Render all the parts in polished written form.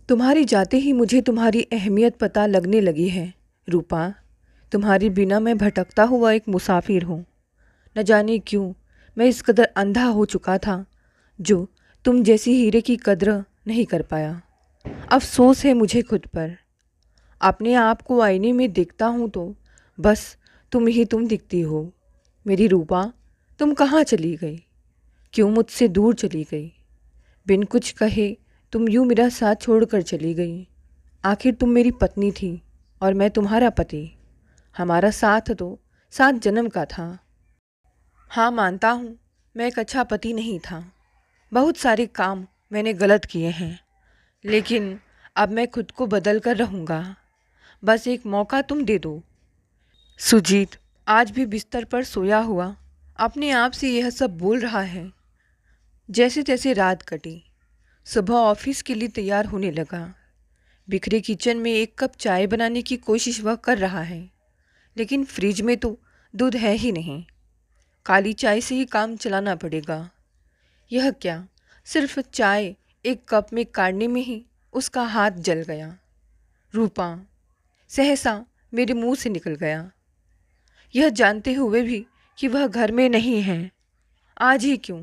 तुम्हारी जाते ही मुझे तुम्हारी अहमियत पता लगने लगी है रूपा। तुम्हारे बिना मैं भटकता हुआ एक मुसाफिर हूँ। न जाने क्यों मैं इस कदर अंधा हो चुका था जो तुम जैसी हीरे की कद्र नहीं कर पाया। अफसोस है मुझे खुद पर। अपने आप को आईने में देखता हूँ तो बस तुम ही तुम दिखती हो। मेरी रूपा, तुम कहाँ चली गई? क्यों मुझसे दूर चली गई? बिन कुछ कहे तुम यूं मेरा साथ छोड़कर चली गई। आखिर तुम मेरी पत्नी थी और मैं तुम्हारा पति। हमारा साथ तो 7 जन्म का था। हाँ, मानता हूँ मैं एक अच्छा पति नहीं था। बहुत सारे काम मैंने गलत किए हैं, लेकिन अब मैं खुद को बदल कर रहूँगा। बस एक मौका तुम दे दो। सुजीत आज भी बिस्तर पर सोया हुआ अपने आप से यह सब बोल रहा है। जैसे तैसे रात कटी। सुबह ऑफिस के लिए तैयार होने लगा। बिखरे किचन में एक कप चाय बनाने की कोशिश वह कर रहा है, लेकिन फ्रिज में तो दूध है ही नहीं। काली चाय से ही काम चलाना पड़ेगा। यह क्या, सिर्फ चाय एक कप में काढ़ने में ही उसका हाथ जल गया। रूपा सहसा मेरे मुंह से निकल गया, यह जानते हुए भी कि वह घर में नहीं है। आज ही क्यों,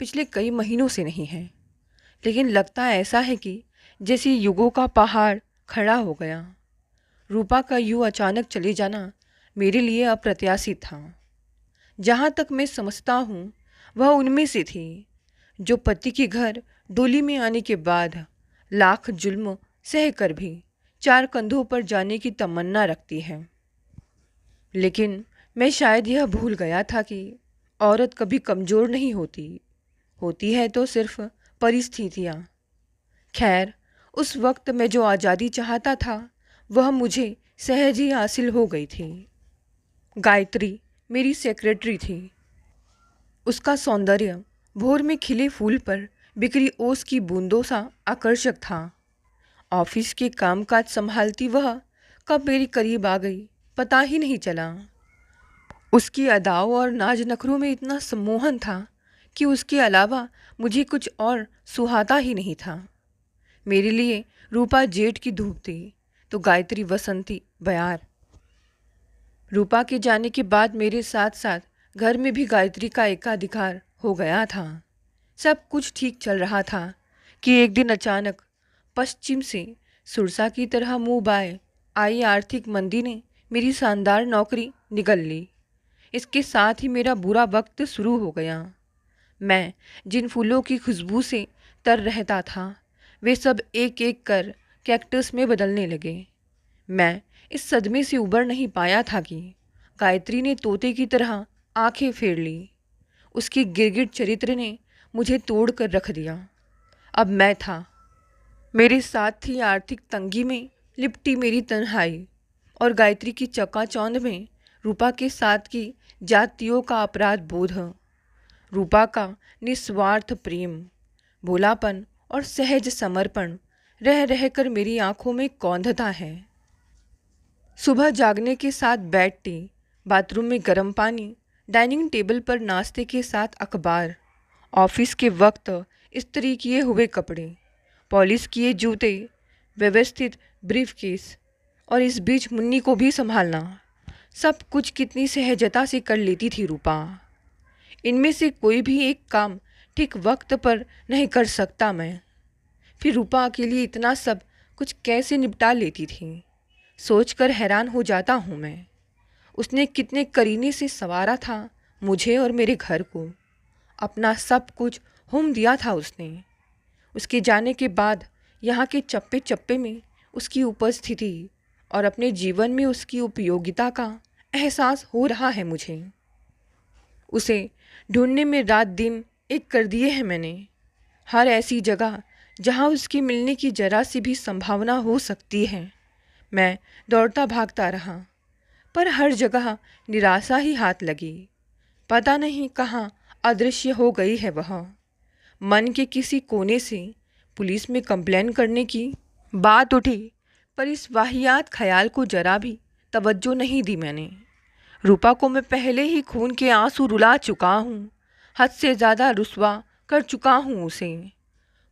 पिछले कई महीनों से नहीं है। लेकिन लगता ऐसा है कि जैसे युगों का पहाड़ खड़ा हो गया। रूपा का यूँ अचानक चले जाना मेरे लिए अप्रत्याशित था। जहाँ तक मैं समझता हूँ वह उनमें से थी जो पति के घर डोली में आने के बाद लाख जुल्म सह कर भी 4 कंधों पर जाने की तमन्ना रखती है। लेकिन मैं शायद यह भूल गया था कि औरत कभी कमज़ोर नहीं होती, होती है तो सिर्फ परिस्थितियाँ। खैर, उस वक्त मैं जो आज़ादी चाहता था वह मुझे सहज ही हासिल हो गई थी। गायत्री मेरी सेक्रेटरी थी। उसका सौंदर्य भोर में खिले फूल पर बिखरी ओस की बूंदों सा आकर्षक था। ऑफिस के कामकाज संभालती वह कब मेरे करीब आ गई पता ही नहीं चला। उसकी अदाओं और नाज नखरों में इतना सम्मोहन था कि उसके अलावा मुझे कुछ और सुहाता ही नहीं था। मेरे लिए रूपा जेठ की धूप थी तो गायत्री वसंती बयार। रूपा के जाने के बाद मेरे साथ साथ घर में भी गायत्री का एकाधिकार हो गया था। सब कुछ ठीक चल रहा था कि एक दिन अचानक पश्चिम से सुरसा की तरह मुंह बाए आई आर्थिक मंदी ने मेरी शानदार नौकरी निगल ली। इसके साथ ही मेरा बुरा वक्त शुरू हो गया। मैं जिन फूलों की खुशबू से तर रहता था वे सब एक एक कर कैक्टस में बदलने लगे। मैं इस सदमे से उबर नहीं पाया था कि गायत्री ने तोते की तरह आंखें फेर ली। उसकी गिरगिट चरित्र ने मुझे तोड़ कर रख दिया। अब मैं था, मेरे साथ थी आर्थिक तंगी में लिपटी मेरी तन्हाई और गायत्री की चकाचौंध में रूपा के साथ की जातियों का अपराध बोध। रूपा का निस्वार्थ प्रेम, भोलापन और सहज समर्पण रह रहकर मेरी आंखों में कौंधता है। सुबह जागने के साथ बेड टी, बाथरूम में गर्म पानी, डाइनिंग टेबल पर नाश्ते के साथ अखबार, ऑफिस के वक्त इस्त्री किए हुए कपड़े, पॉलिश किए जूते, व्यवस्थित ब्रीफकेस और इस बीच मुन्नी को भी संभालना। सब कुछ कितनी सहजता से कर लेती थी रूपा। इनमें से कोई भी एक काम ठीक वक्त पर नहीं कर सकता मैं। फिर रूपा अकेली इतना सब कुछ कैसे निपटा लेती थी, सोचकर हैरान हो जाता हूँ मैं। उसने कितने करीने से संवारा था मुझे और मेरे घर को। अपना सब कुछ होम दिया था उसने। उसके जाने के बाद यहाँ के चप्पे चप्पे में उसकी उपस्थिति और अपने जीवन में उसकी उपयोगिता का एहसास हो रहा है मुझे। उसे ढूंढने में रात दिन एक कर दिए हैं मैंने। हर ऐसी जगह जहाँ उसके मिलने की जरा सी भी संभावना हो सकती है मैं दौड़ता भागता रहा, पर हर जगह निराशा ही हाथ लगी। पता नहीं कहाँ अदृश्य हो गई है वह। मन के किसी कोने से पुलिस में कंप्लेन करने की बात उठी, पर इस वाहियात ख्याल को जरा भी तवज्जो नहीं दी मैंने। रूपा को मैं पहले ही खून के आंसू रुला चुका हूँ, हद से ज़्यादा रुस्वा कर चुका हूँ उसे।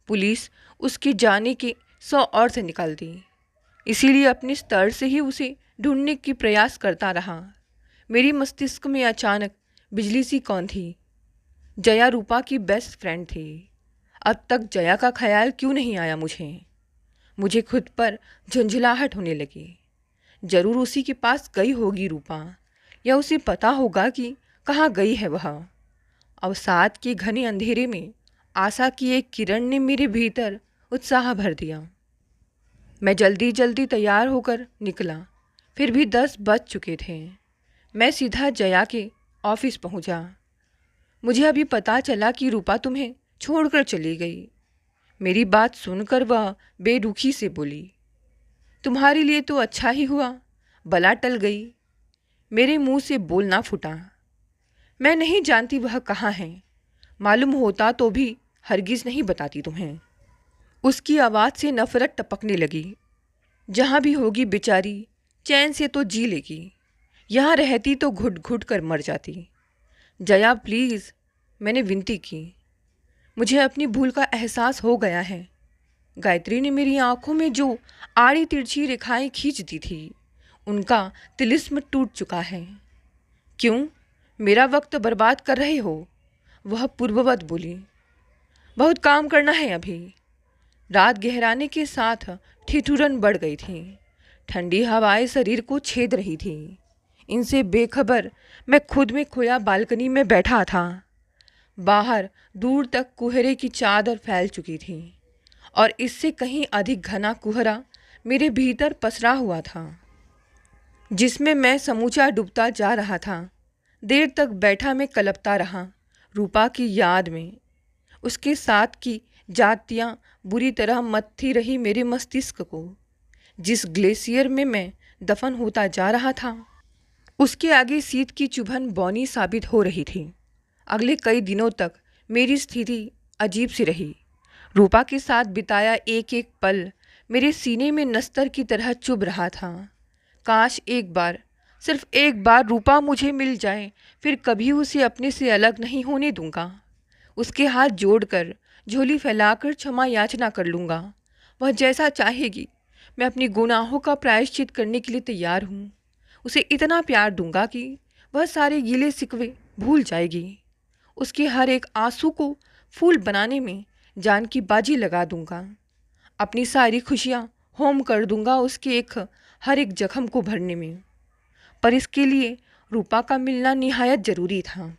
पुलिस उसके जाने के 100 और से निकाल दी। इसीलिए अपने स्तर से ही उसे ढूंढने की प्रयास करता रहा। मेरी मस्तिष्क में अचानक बिजली सी कौन थी। जया रूपा की बेस्ट फ्रेंड थी। अब तक जया का ख्याल क्यों नहीं आया मुझे खुद पर झंझलाहट होने लगी। जरूर उसी के पास गई होगी रूपा, या उसे पता होगा कि कहाँ गई है वह। अवसाद के घने अंधेरे में आशा की एक किरण ने मेरे भीतर उत्साह भर दिया। मैं जल्दी जल्दी तैयार होकर निकला। फिर भी 10 बज चुके थे। मैं सीधा जया के ऑफिस पहुंचा। मुझे अभी पता चला कि रूपा तुम्हें छोड़कर चली गई। मेरी बात सुनकर वह बेरुखी से बोली, तुम्हारे लिए तो अच्छा ही हुआ, बला टल गई। मेरे मुंह से बोलना फूटा। मैं नहीं जानती वह कहाँ है। मालूम होता तो भी हरगिज़ नहीं बताती तुम्हें। उसकी आवाज़ से नफरत टपकने लगी। जहाँ भी होगी बेचारी, चैन से तो जी लेगी। यहाँ रहती तो घुट घुट कर मर जाती। जया प्लीज़, मैंने विनती की। मुझे अपनी भूल का एहसास हो गया है। गायत्री ने मेरी आंखों में जो आड़ी तिरछी रेखाएं खींच दी थी, उनका तिलिस्म टूट चुका है। क्यों मेरा वक्त बर्बाद कर रहे हो? वह पूर्ववत बोली। बहुत काम करना है अभी। रात गहराने के साथ ठिठुरन बढ़ गई थी। ठंडी हवाएं शरीर को छेद रही थी। इनसे बेखबर मैं खुद में खोया बालकनी में बैठा था। बाहर दूर तक कुहरे की चादर फैल चुकी थी और इससे कहीं अधिक घना कुहरा मेरे भीतर पसरा हुआ था, जिसमें मैं समूचा डूबता जा रहा था। देर तक बैठा मैं कलपता रहा, रूपा की याद में। उसके साथ की जातियाँ बुरी तरह मत्थी रही मेरे मस्तिष्क को। जिस ग्लेशियर में मैं दफन होता जा रहा था, उसके आगे शीत की चुभन बौनी साबित हो रही थी। अगले कई दिनों तक मेरी स्थिति अजीब सी रही। रूपा के साथ बिताया एक एक पल मेरे सीने में नस्तर की तरह चुभ रहा था। काश एक बार, सिर्फ एक बार रूपा मुझे मिल जाए, फिर कभी उसे अपने से अलग नहीं होने दूंगा। उसके हाथ जोड़कर, झोली फैलाकर क्षमा याचना कर लूँगा। वह जैसा चाहेगी, मैं अपनी गुनाहों का प्रायश्चित करने के लिए तैयार हूँ। उसे इतना प्यार दूंगा कि वह सारे गिले शिकवे भूल जाएगी। उसके हर एक आंसू को फूल बनाने में जान की बाजी लगा दूंगा। अपनी सारी खुशियाँ होम कर दूंगा उसके हर एक जख्म को भरने में। पर इसके लिए रूपा का मिलना निहायत ज़रूरी था,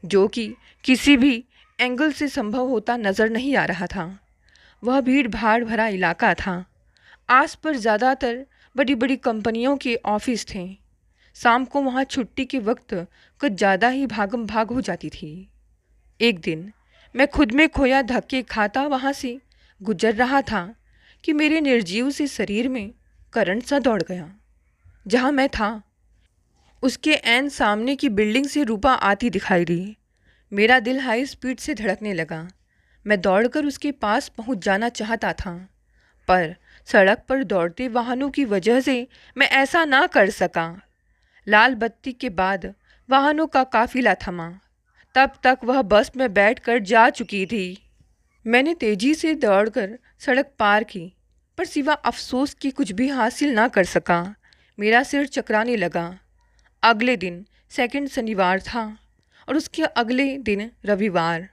जो कि किसी भी एंगल से संभव होता नज़र नहीं आ रहा था। वह भीड़ भाड़ भरा इलाका था। आस पर ज़्यादातर बड़ी बड़ी कंपनियों के ऑफिस थे। शाम को वहाँ छुट्टी के वक्त कुछ ज़्यादा ही भागम भाग हो जाती थी। एक दिन मैं खुद में खोया धक्के खाता वहाँ से गुजर रहा था कि मेरे निर्जीव से शरीर में करंट सा दौड़ गया। जहाँ मैं था, उसके ऐन सामने की बिल्डिंग से रूपा आती दिखाई दी। मेरा दिल हाई स्पीड से धड़कने लगा। मैं दौड़कर उसके पास पहुँच जाना चाहता था, पर सड़क पर दौड़ते वाहनों की वजह से मैं ऐसा ना कर सका। लाल बत्ती के बाद वाहनों का काफिला थमा। तब तक वह बस में बैठकर जा चुकी थी। मैंने तेजी से दौड़कर सड़क पार की, पर सिवा अफसोस के कुछ भी हासिल ना कर सका। मेरा सिर चकराने लगा। अगले दिन सेकंड शनिवार था और उसके अगले दिन रविवार।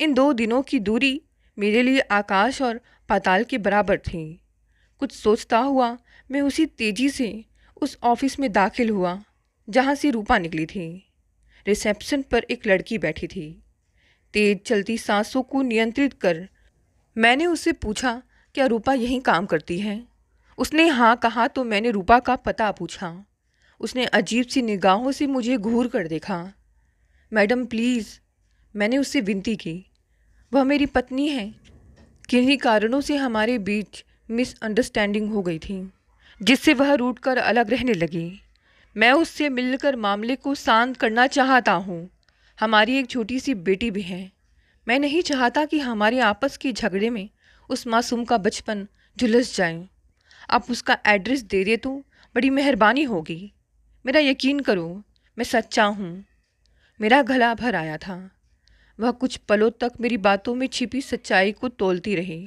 इन 2 दिनों की दूरी मेरे लिए आकाश और पाताल के बराबर थी। कुछ सोचता हुआ मैं उसी तेजी से उस ऑफिस में दाखिल हुआ जहाँ से रूपा निकली थी। रिसेप्शन पर एक लड़की बैठी थी। तेज चलती सांसों को नियंत्रित कर मैंने उससे पूछा, क्या रूपा यहीं काम करती है? उसने हाँ कहा तो मैंने रूपा का पता पूछा। उसने अजीब सी निगाहों से मुझे घूर कर देखा। मैडम प्लीज़, मैंने उससे विनती की। वह मेरी पत्नी है। किन्हीं कारणों से हमारे बीच मिसअंडरस्टैंडिंग हो गई थी, जिससे वह रूठ कर अलग रहने लगी। मैं उससे मिलकर मामले को शांत करना चाहता हूँ। हमारी एक छोटी सी बेटी भी है। मैं नहीं चाहता कि हमारे आपस के झगड़े में उस मासूम का बचपन झुलस जाए। आप उसका एड्रेस दे दे तो बड़ी मेहरबानी होगी। मेरा यकीन करो, मैं सच्चा हूँ। मेरा गला भर आया था। वह कुछ पलों तक मेरी बातों में छिपी सच्चाई को तोलती रही।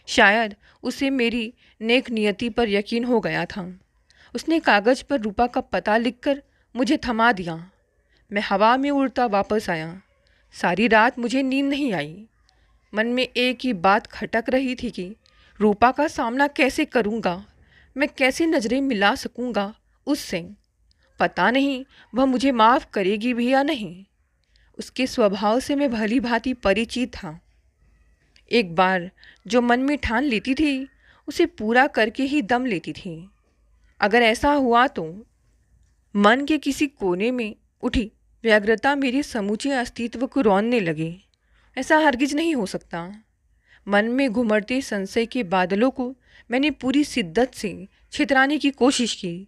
शायद उसे मेरी नेक नियति पर यकीन हो गया था। उसने कागज़ पर रूपा का पता लिखकर मुझे थमा दिया। मैं हवा में उड़ता वापस आया। सारी रात मुझे नींद नहीं आई। मन में एक ही बात खटक रही थी कि रूपा का सामना कैसे करूँगा, मैं कैसे नज़रें मिला सकूँगा उससे। पता नहीं वह मुझे माफ़ करेगी भी या नहीं। उसके स्वभाव से मैं भली भांति परिचित था। एक बार जो मन में ठान लेती थी उसे पूरा करके ही दम लेती थी। अगर ऐसा हुआ तो मन के किसी कोने में उठी व्यग्रता मेरे समूचे अस्तित्व को रौंदने लगी। ऐसा हरगिज नहीं हो सकता। मन में घुमड़ते संशय के बादलों को मैंने पूरी शिद्दत से छितराने की कोशिश की।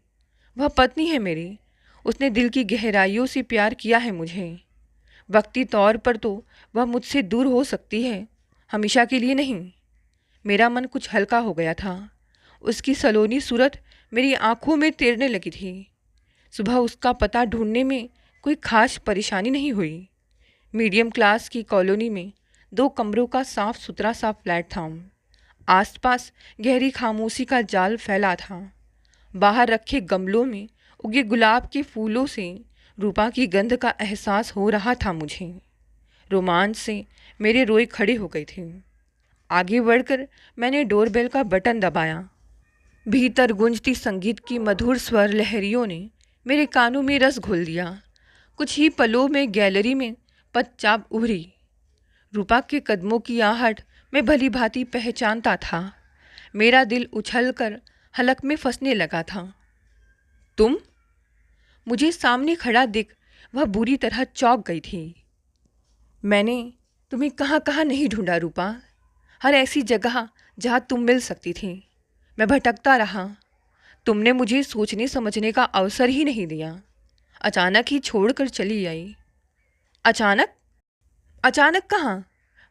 वह पत्नी है मेरी, उसने दिल की गहराइयों से प्यार किया है मुझे। वक्ती तौर पर तो वह मुझसे दूर हो सकती है, हमेशा के लिए नहीं। मेरा मन कुछ हल्का हो गया था। उसकी सलोनी सूरत मेरी आंखों में तैरने लगी थी। सुबह उसका पता ढूंढने में कोई खास परेशानी नहीं हुई। मीडियम क्लास की कॉलोनी में 2 कमरों का साफ सुथरा सा फ्लैट था। आसपास गहरी खामोशी का जाल फैला था। बाहर रखे गमलों में उगे गुलाब के फूलों से रूपा की गंध का एहसास हो रहा था मुझे। रोमांच से मेरे रोए खड़े हो गए थे। आगे बढ़कर मैंने डोरबेल का बटन दबाया। भीतर गूंजती संगीत की मधुर स्वर लहरियों ने मेरे कानों में रस घोल दिया। कुछ ही पलों में गैलरी में पदचाप उभरी। रूपा के कदमों की आहट मैं भली भांति पहचानता था। मेरा दिल उछलकर हलक में फंसने लगा था। तुम? मुझे सामने खड़ा देख वह बुरी तरह चौंक गई थी। मैंने तुम्हें कहाँ कहाँ नहीं ढूंढा रूपा, हर ऐसी जगह जहाँ तुम मिल सकती थी। मैं भटकता रहा। तुमने मुझे सोचने समझने का अवसर ही नहीं दिया। अचानक ही छोड़कर चली आई। अचानक? अचानक कहाँ?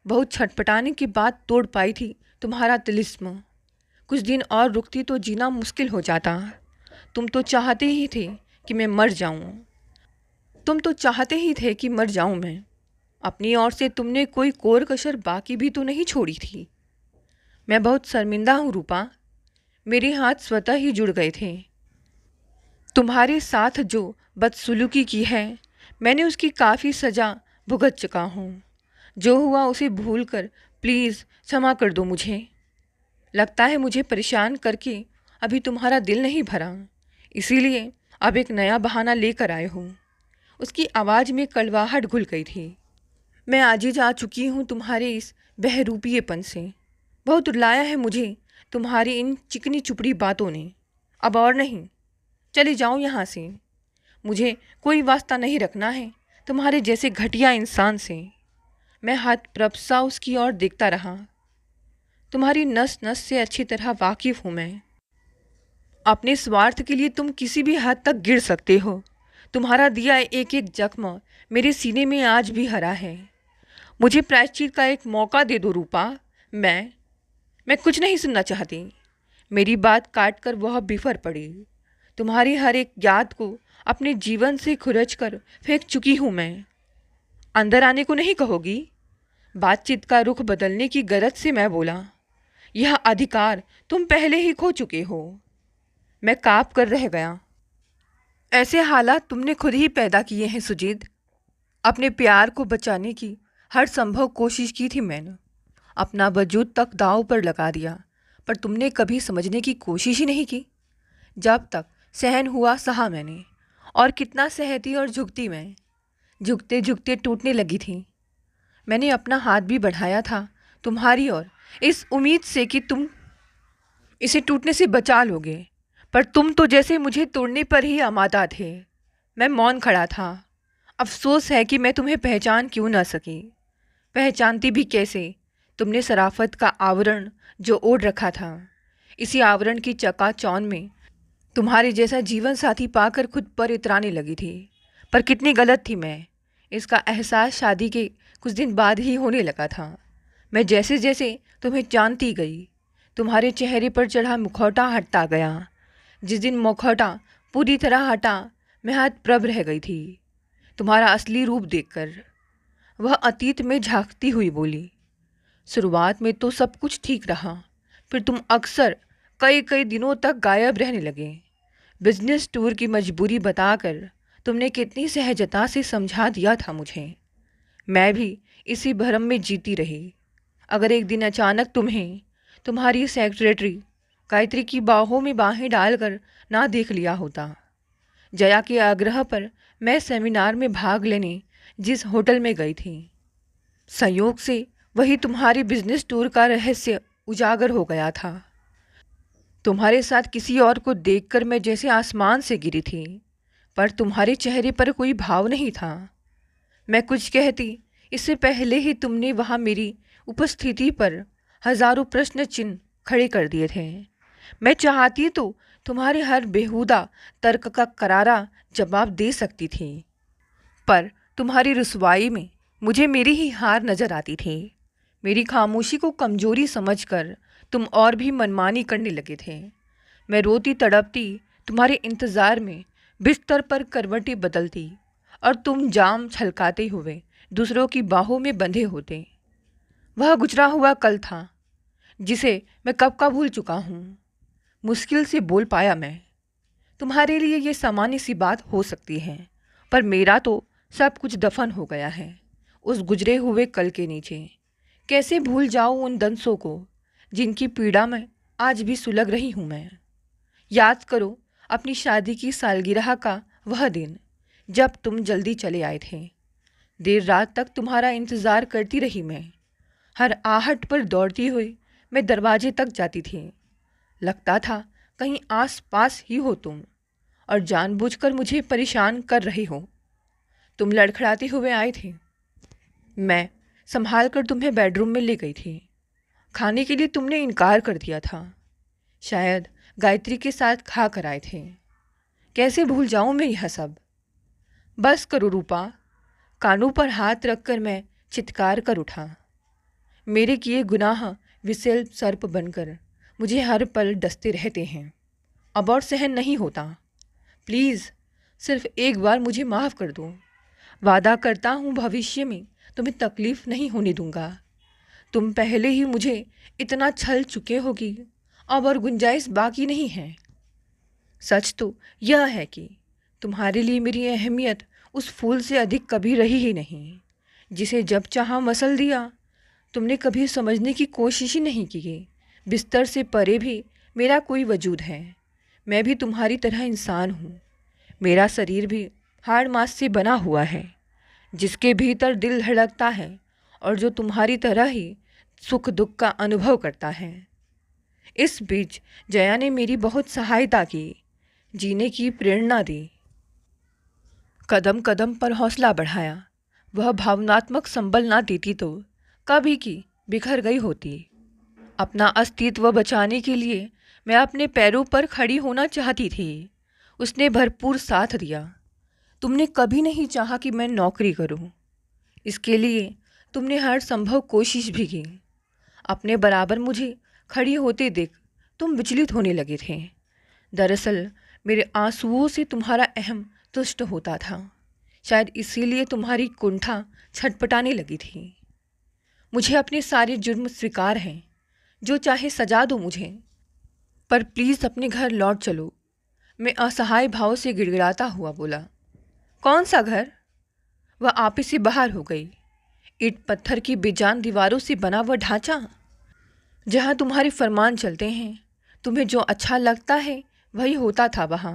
बहुत छटपटाने के बाद तोड़ पाई थी तुम्हारा तिलिस्म। कुछ दिन और रुकती तो जीना मुश्किल हो जाता। तुम तो चाहते ही थे कि मैं मर जाऊं। मैं। अपनी ओर से तुमने कोई कोर कसर बाकी भी तो नहीं छोड़ी थी। मैं बहुत शर्मिंदा हूँ रूपा। मेरे हाथ स्वतः ही जुड़ गए थे। तुम्हारे साथ जो बदसलूकी की है, मैंने उसकी काफ़ी सज़ा भुगत चुका हूँ। जो हुआ उसे भूलकर प्लीज़ क्षमा कर दो मुझे। लगता है मुझे परेशान करके अभी तुम्हारा दिल नहीं भरा, इसीलिए अब एक नया बहाना लेकर आए हूँ। उसकी आवाज़ में कड़वाहट घुल गई थी। मैं आजिज आ चुकी हूँ तुम्हारे इस बहरूपीयेपन से। बहुत रुलाया है मुझे तुम्हारी इन चिकनी चुपड़ी बातों ने। अब और नहीं, चली जाऊँ यहाँ से। मुझे कोई वास्ता नहीं रखना है तुम्हारे जैसे घटिया इंसान से। मैं हाथ प्रपसा उसकी ओर देखता रहा। तुम्हारी नस नस से अच्छी तरह वाकिफ़ हूँ मैं। अपने स्वार्थ के लिए तुम किसी भी हद तक गिर सकते हो। तुम्हारा दिया एक एक जख्म मेरे सीने में आज भी हरा है। मुझे प्रायश्चित का एक मौका दे दो रूपा। मैं कुछ नहीं सुनना चाहती। मेरी बात काट कर वह बिफर पड़ी। तुम्हारी हर एक याद को अपने जीवन से खुरच कर फेंक चुकी हूँ मैं। अंदर आने को नहीं कहोगी? बातचीत का रुख बदलने की गरज से मैं बोला। यह अधिकार तुम पहले ही खो चुके हो। मैं काँप कर रह गया। ऐसे हालात तुमने खुद ही पैदा किए हैं सुजीत। अपने प्यार को बचाने की हर संभव कोशिश की थी मैंने। अपना वजूद तक दांव पर लगा दिया, पर तुमने कभी समझने की कोशिश ही नहीं की। जब तक सहन हुआ सहा मैंने, और कितना सहती और झुकती मैं। झुकते झुकते टूटने लगी थी। मैंने अपना हाथ भी बढ़ाया था तुम्हारी ओर, इस उम्मीद से कि तुम इसे टूटने से बचा लोगे, पर तुम तो जैसे मुझे तोड़ने पर ही आमादा थे। मैं मौन खड़ा था। अफसोस है कि मैं तुम्हें पहचान क्यों ना सकी। पहचानती भी कैसे? तुमने शराफत का आवरण जो ओढ़ रखा था, इसी आवरण की चकाचौंध में तुम्हारे जैसा जीवन साथी पाकर खुद पर इतराने लगी थी। पर कितनी गलत थी मैं, इसका एहसास शादी के कुछ दिन बाद ही होने लगा था। मैं जैसे जैसे तुम्हें जानती गई, तुम्हारे चेहरे पर चढ़ा मुखौटा हटता गया। जिस दिन मुखौटा पूरी तरह हटा, मैं हतप्रभ रह गई थी तुम्हारा असली रूप देखकर। वह अतीत में झांकती हुई बोली, शुरुआत में तो सब कुछ ठीक रहा, फिर तुम अक्सर कई कई दिनों तक गायब रहने लगे। बिजनेस टूर की मजबूरी बताकर तुमने कितनी सहजता से समझा दिया था मुझे। मैं भी इसी भ्रम में जीती रही। अगर एक दिन अचानक तुम्हें तुम्हारी सेक्रेटरी गायत्री की बाहों में बाहें डालकर ना देख लिया होता। जया के आग्रह पर मैं सेमिनार में भाग लेने जिस होटल में गई थी, संयोग से वही तुम्हारी बिजनेस टूर का रहस्य उजागर हो गया था। तुम्हारे साथ किसी और को देखकर मैं जैसे आसमान से गिरी थी, पर तुम्हारे चेहरे पर कोई भाव नहीं था। मैं कुछ कहती इससे पहले ही तुमने वहाँ मेरी उपस्थिति पर हजारों प्रश्न चिन्ह खड़े कर दिए थे। मैं चाहती तो तुम्हारे हर बेहुदा तर्क का करारा जवाब दे सकती थी, पर तुम्हारी रुसवाई में मुझे मेरी ही हार नजर आती थी। मेरी खामोशी को कमजोरी समझकर तुम और भी मनमानी करने लगे थे। मैं रोती तड़पती तुम्हारे इंतज़ार में बिस्तर पर करवटें बदलती और तुम जाम छलकाते हुए दूसरों की बाहों में बंधे होते। वह गुजरा हुआ कल था जिसे मैं कब का भूल चुका हूँ। मुश्किल से बोल पाया मैं। तुम्हारे लिए ये सामान्य सी बात हो सकती है, पर मेरा तो सब कुछ दफन हो गया है उस गुजरे हुए कल के नीचे। कैसे भूल जाऊं उन दंसों को जिनकी पीड़ा में आज भी सुलग रही हूं मैं। याद करो अपनी शादी की सालगिरह का वह दिन जब तुम जल्दी चले आए थे। देर रात तक तुम्हारा इंतज़ार करती रही मैं। हर आहट पर दौड़ती हुई मैं दरवाजे तक जाती थी। लगता था कहीं आस पास ही हो तुम और जानबूझकर मुझे परेशान कर रहे हो। तुम लड़खड़ाते हुए आए थे। मैं संभाल कर तुम्हें बेडरूम में ले गई थी। खाने के लिए तुमने इनकार कर दिया था। शायद गायत्री के साथ खा कर आए थे। कैसे भूल जाऊं मैं यह सब। बस करो रूपा। कानों पर हाथ रखकर मैं चित्कार कर उठा। मेरे किए गुनाह विषैल सर्प बनकर मुझे हर पल डसते रहते हैं। अब और सहन नहीं होता। प्लीज़ सिर्फ एक बार मुझे माफ़ कर दो। वादा करता हूँ भविष्य में तुम्हें तकलीफ़ नहीं होने दूंगा। तुम पहले ही मुझे इतना छल चुके हो कि अब और गुंजाइश बाकी नहीं है। सच तो यह है कि तुम्हारे लिए मेरी अहमियत उस फूल से अधिक कभी रही ही नहीं जिसे जब चाहा मसल दिया। तुमने कभी समझने की कोशिश ही नहीं की कि बिस्तर से परे भी मेरा कोई वजूद है। मैं भी तुम्हारी तरह इंसान हूँ। मेरा शरीर भी हाड़ मांस से बना हुआ है जिसके भीतर दिल धड़कता है और जो तुम्हारी तरह ही सुख दुख का अनुभव करता है। इस बीच जया ने मेरी बहुत सहायता की, जीने की प्रेरणा दी, कदम कदम पर हौसला बढ़ाया। वह भावनात्मक संबल ना देती तो कभी की बिखर गई होती। अपना अस्तित्व बचाने के लिए मैं अपने पैरों पर खड़ी होना चाहती थी। उसने भरपूर साथ दिया। तुमने कभी नहीं चाहा कि मैं नौकरी करूं। इसके लिए तुमने हर संभव कोशिश भी की। अपने बराबर मुझे खड़ी होते देख तुम विचलित होने लगे थे। दरअसल मेरे आंसुओं से तुम्हारा अहम तुष्ट होता था। शायद इसीलिए तुम्हारी कुंठा छटपटाने लगी थी। मुझे अपने सारे जुर्म स्वीकार हैं। जो चाहे सजा दो मुझे, पर प्लीज़ अपने घर लौट चलो। मैं असहाय भाव से गिड़गिड़ाता हुआ बोला। कौन सा घर? वह आपे से बाहर हो गई। ईंट पत्थर की बेजान दीवारों से बना वह ढांचा जहाँ तुम्हारे फरमान चलते हैं। तुम्हें जो अच्छा लगता है वही होता था वहाँ।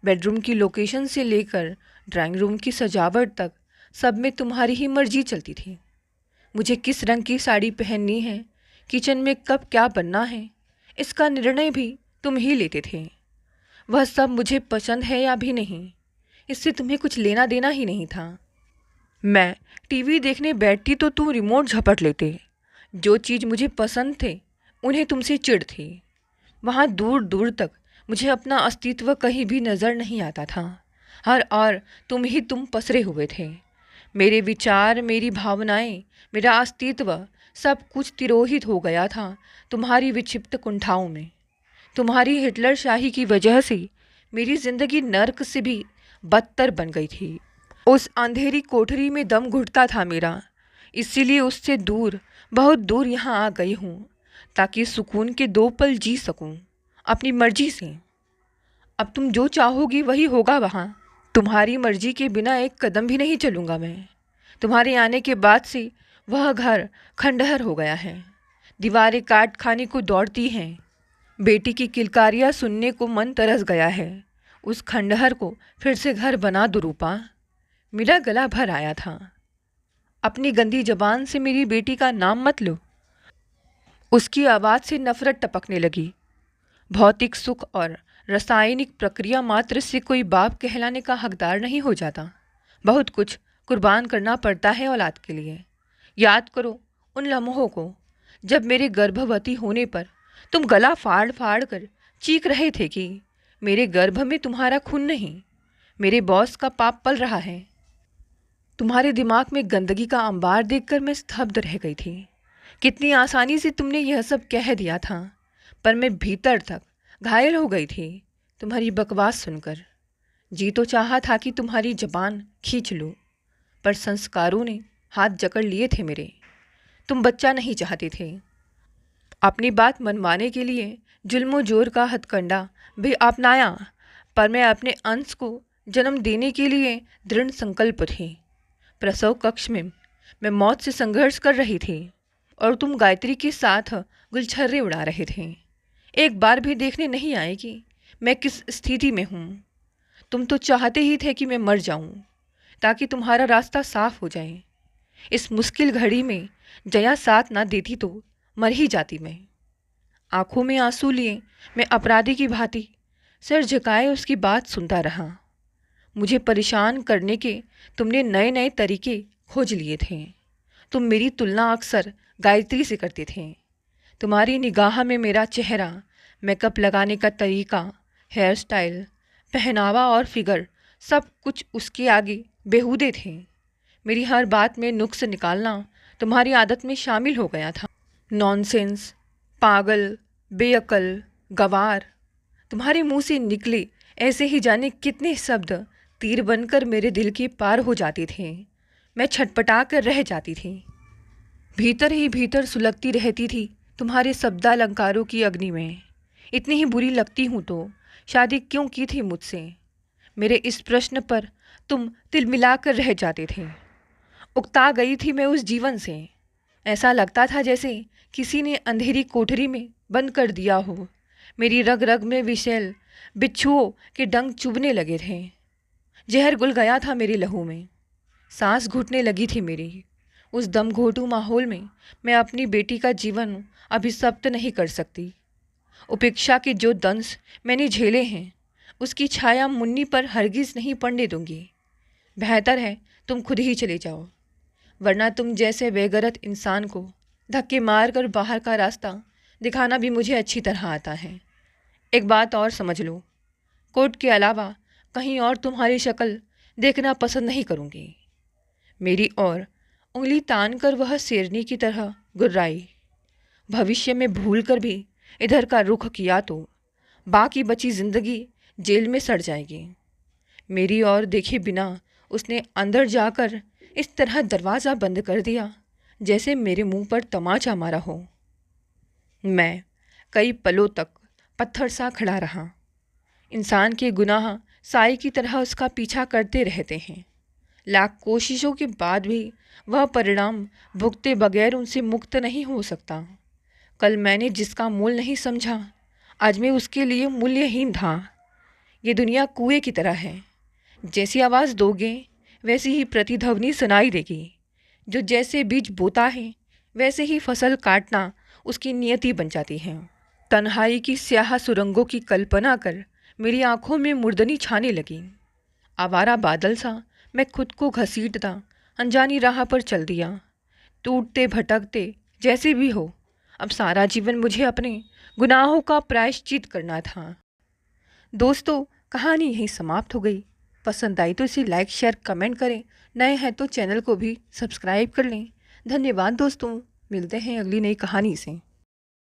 बेडरूम की लोकेशन से लेकर ड्राइंग रूम की सजावट तक सब में तुम्हारी ही मर्जी चलती थी। मुझे किस रंग की साड़ी पहननी है, किचन में कब क्या बनना है, इसका निर्णय भी तुम ही लेते थे। वह सब मुझे पसंद है या भी नहीं, इससे तुम्हें कुछ लेना देना ही नहीं था। मैं टीवी देखने बैठती तो तुम रिमोट झपट लेते। जो चीज़ मुझे पसंद थे उन्हें तुमसे चिढ़ थी। वहाँ दूर दूर तक मुझे अपना अस्तित्व कहीं भी नज़र नहीं आता था। हर और तुम पसरे हुए थे। मेरे विचार, मेरी भावनाएं, मेरा अस्तित्व सब कुछ तिरोहित हो गया था तुम्हारी विक्षिप्त कुंठाओं में। तुम्हारी हिटलर शाही की वजह से मेरी जिंदगी नर्क से भी बदतर बन गई थी। उस अंधेरी कोठरी में दम घुटता था मेरा, इसीलिए उससे दूर, बहुत दूर यहाँ आ गई हूँ। ताकि सुकून के 2 पल जी सकूं अपनी मर्जी से। अब तुम जो चाहोगी वही होगा वहाँ। तुम्हारी मर्जी के बिना एक कदम भी नहीं चलूँगा मैं। तुम्हारे आने के बाद से वह घर खंडहर हो गया है। दीवारें काट खाने को दौड़ती हैं। बेटी की किलकारियाँ सुनने को मन तरस गया है। उस खंडहर को फिर से घर बना दो रूपा। मेरा गला भर आया था। अपनी गंदी जबान से मेरी बेटी का नाम मत लो। उसकी आवाज़ से नफरत टपकने लगी। भौतिक सुख और रासायनिक प्रक्रिया मात्र से कोई बाप कहलाने का हकदार नहीं हो जाता। बहुत कुछ कुर्बान करना पड़ता है औलाद के लिए। याद करो उन लम्हों को जब मेरे गर्भवती होने पर तुम गला फाड़ फाड़ कर चीख रहे थे कि मेरे गर्भ में तुम्हारा खून नहीं, मेरे बॉस का पाप पल रहा है। तुम्हारे दिमाग में गंदगी का अंबार देखकर मैं स्तब्ध रह गई थी। कितनी आसानी से तुमने यह सब कह दिया था, पर मैं भीतर तक घायल हो गई थी तुम्हारी बकवास सुनकर। जी तो चाहा था कि तुम्हारी जबान खींच लूँ, पर संस्कारों ने हाथ जकड़ लिए थे मेरे। तुम बच्चा नहीं चाहते थे। अपनी बात मनवाने के लिए जुल्मो जोर का हथकंडा भी अपनाया, पर मैं अपने अंश को जन्म देने के लिए दृढ़ संकल्प थी। प्रसव कक्ष में मैं मौत से संघर्ष कर रही थी और तुम गायत्री के साथ गुलछर्रे उड़ा रहे थे। एक बार भी देखने नहीं आए कि मैं किस स्थिति में हूँ। तुम तो चाहते ही थे कि मैं मर जाऊँ ताकि तुम्हारा रास्ता साफ हो जाए। इस मुश्किल घड़ी में जया साथ ना देती तो मर ही जाती मैं। आंखों में आंसू लिए मैं अपराधी की भांति सिर झुकाए उसकी बात सुनता रहा। मुझे परेशान करने के तुमने नए नए तरीके खोज लिए थे। तुम मेरी तुलना अक्सर गायत्री से करते थे। तुम्हारी निगाह में मेरा चेहरा, मेकअप लगाने का तरीका, हेयर स्टाइल, पहनावा और फिगर सब कुछ उसके आगे बेहूदे थे। मेरी हर बात में नुक्स निकालना तुम्हारी आदत में शामिल हो गया था। नॉनसेंस, पागल, बेअकल, गवार, तुम्हारे मुंह से निकले ऐसे ही जाने कितने शब्द तीर बनकर मेरे दिल के पार हो जाते थे। मैं छटपटा कर रह जाती थी। भीतर ही भीतर सुलगती रहती थी तुम्हारे शब्दालंकारों की अग्नि में। इतनी ही बुरी लगती हूँ तो शादी क्यों की थी मुझसे? मेरे इस प्रश्न पर तुम तिलमिला कर रह जाते थे। उकता गई थी मैं उस जीवन से। ऐसा लगता था जैसे किसी ने अंधेरी कोठरी में बंद कर दिया हो। मेरी रग रग में विषैल बिच्छुओं के डंक चुभने लगे थे। जहर घुल गया था मेरे लहू में। सांस घुटने लगी थी मेरी। उस दमघोटू माहौल में मैं अपनी बेटी का जीवन अभिशप्त नहीं कर सकती। उपेक्षा के जो दंश मैंने झेले हैं, उसकी छाया मुन्नी पर हरगिज नहीं पड़ने दूंगी। बेहतर है तुम खुद ही चले जाओ, वरना तुम जैसे बेगरत इंसान को धक्के मार कर बाहर का रास्ता दिखाना भी मुझे अच्छी तरह आता है। एक बात और समझ लो, कोर्ट के अलावा कहीं और तुम्हारी शक्ल देखना पसंद नहीं करूँगी। मेरी ओर उंगली तान कर वह शेरनी की तरह गुर्राई। भविष्य में भूल कर भी इधर का रुख किया तो बाकी बची जिंदगी जेल में सड़ जाएगी। मेरी ओर देखे बिना उसने अंदर जाकर इस तरह दरवाज़ा बंद कर दिया जैसे मेरे मुंह पर तमाचा मारा हो। मैं कई पलों तक पत्थर सा खड़ा रहा। इंसान के गुनाह साई की तरह उसका पीछा करते रहते हैं। लाख कोशिशों के बाद भी वह परिणाम भुगते बगैर उनसे मुक्त नहीं हो सकता। कल मैंने जिसका मूल नहीं समझा, आज मैं उसके लिए मूल्यहीन था। ये दुनिया कुएं की तरह है। जैसी आवाज़ दोगे वैसी ही प्रतिध्वनि सुनाई देगी। जो जैसे बीज बोता है वैसे ही फसल काटना उसकी नियति बन जाती है। तन्हाई की स्याह सुरंगों की कल्पना कर मेरी आंखों में मुर्दनी छाने लगी। आवारा बादल सा मैं खुद को घसीटता अनजानी राह पर चल दिया। टूटते भटकते जैसे भी हो, अब सारा जीवन मुझे अपने गुनाहों का प्रायश्चित करना था। दोस्तों, कहानी यहीं समाप्त हो गई। पसंद आई तो इसे लाइक, शेयर, कमेंट करें। नए हैं तो चैनल को भी सब्सक्राइब कर लें। धन्यवाद दोस्तों, मिलते हैं अगली नई कहानी से।